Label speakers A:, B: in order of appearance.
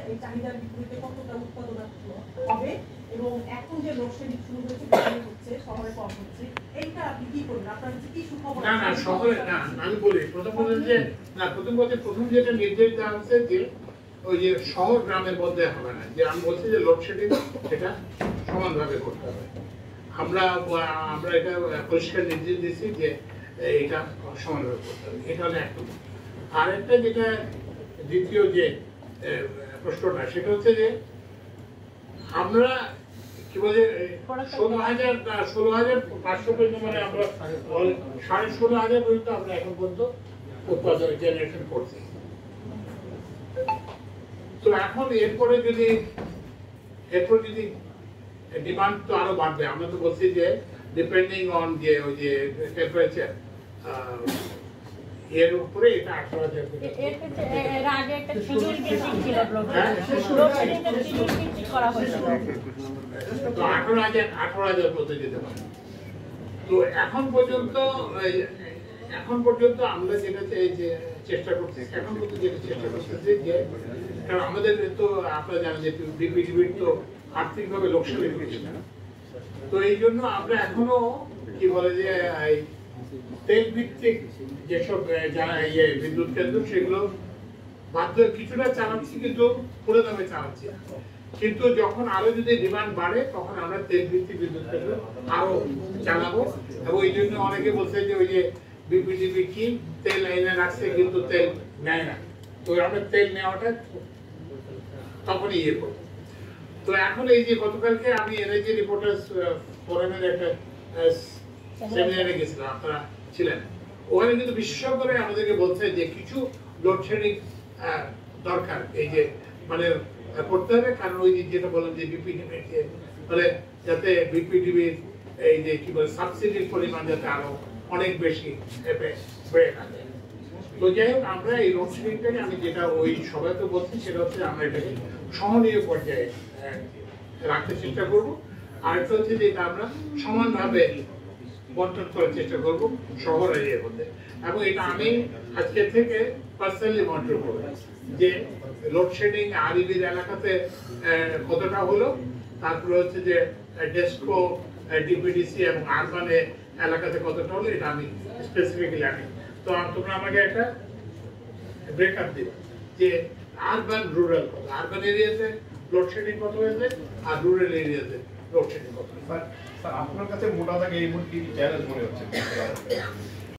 A: এই চাহিদার বিপরীতে কতটা উৎপাদন হবে এবং এখন যে লোডশেডিং শুরু হয়েছে হচ্ছে শহরে কম হচ্ছে এইটা আপনি কি করবেন আপনার কাছে কি সুখবর
B: না না শহরে না আমি বলি প্রথম যে না প্রথম যেটা নির্দেশ দেওয়া হচ্ছে যে ওই যে শহর গ্রামের মধ্যে হবে না যে আমি বলছি যে লোডশেডিং এটা সমানভাবে করতে হবে আমরা এটা পরিষ্কার নির্দেশ দিচ্ছি যে এটা সমানভাবে করতে হবে এটা হলো এক নম্বর আর একটা যেটা দ্বিতীয় যে প্রশ্নটা সেটা হচ্ছে যে আমরা কি বলে 16,500 পর্যন্ত মানে আমরা 16,500 পর্যন্ত আমরা এখন পর্যন্ত উৎপাদন জেনারেশন করছি তো এখন এরপরে যদি ডিমান্ড তো আরো বাড়বে আমরা তো বলছি যে ডিপেন্ডিং অন যে ওই যে টেম্পারেচার এর উপরে এটা 18,000
C: এর আগে একটা শিডিউল বেসিক ছিল লোডশেডিংটা শিডিউল বেসিক করা হয়েছিল
B: তো 18,000 পর্যন্ত যেতে পারে তো এখন পর্যন্ত আমরা যেটা এই যে চেষ্টা করছি এখন পর্যন্ত যেটা চেষ্টা করতেছি যে কারণ আমাদের তো আপনারা জানেন যে বিপিডিবির তো আর্থিকভাবে লোকসানের কিছু না তো এই জন্য আমরা এখনো কি বলে যে তেল ভিত্তিক যেসব বিদ্যুৎ কেন্দ্র সেগুলো বাধ্য কিছুটা চালাচ্ছি কিন্তু পুরো দামে চালাচ্ছি কিন্তু যখন আরো যদি ডিমান্ড বাড়ে তখন আমরা তেল ভিত্তিক বিদ্যুৎ কেন্দ্র আরো চালাবো এবং এই জন্য অনেকে বলছে যে ওই যে বিপিডিবি কি তেল এনে রাখছে কিন্তু তেল নেয় না তো আমরা তেল নেওয়াটা তখনই ইয়ে করবো তো এখন এই যে গতকালকে আমি এনার্জি রিপোর্টার্স ফোরামের একটা সেমিনারে গেছিলাম আপনারা ছিলেন ওখানে কিন্তু বিশেষজ্ঞরা আমাদেরকে বলছে যে কিছু লোডশেডিং দরকার এই যে মানে করতে হবে কারণ ওই যেটা বললাম যে বিপিডিবি মানে যাতে বিপিডিবির এই যে কি বলে সাবসিডির পরিমাণ যাতে আরো অনেক বেশি বেড়ে থাকে তো যাই হোক আমরা এই লোডশেডিংটাকে আমি যেটা ওই সবাইকে বলছি সেটা হচ্ছে আমরা এটাকে সহনীয় পর্যায়ে রাখতে চেষ্টা করবো আর একটা হচ্ছে যে এটা আমরা সমানভাবে বন্টন করার চেষ্টা করবো শহর এরিয়ার মধ্যে এবং এটা আমি আজকে থেকে পার্সোনালি মনিটর করবো যে লোডশেডিং আরইবির এলাকাতে কতটা হলো তারপরে হচ্ছে যে ডেস্কো ডিপিডিসি এবং আরবান এলাকাতে কতটা হলো এটা আমি স্পেসিফিক্যালি জানি তো তোমরা আমাকে একটা ব্রেকআপ দিবে যে আরবান রুরাল কত আরবান এরিয়াতে লোডশেডিং কত হয়েছে আর রুরাল এরিয়াতে লোডশেডিং কত
D: স্যার আপনার কাছে মোটা দাগে এই মুহূর্তে কি চ্যালেঞ্জ মনে হচ্ছে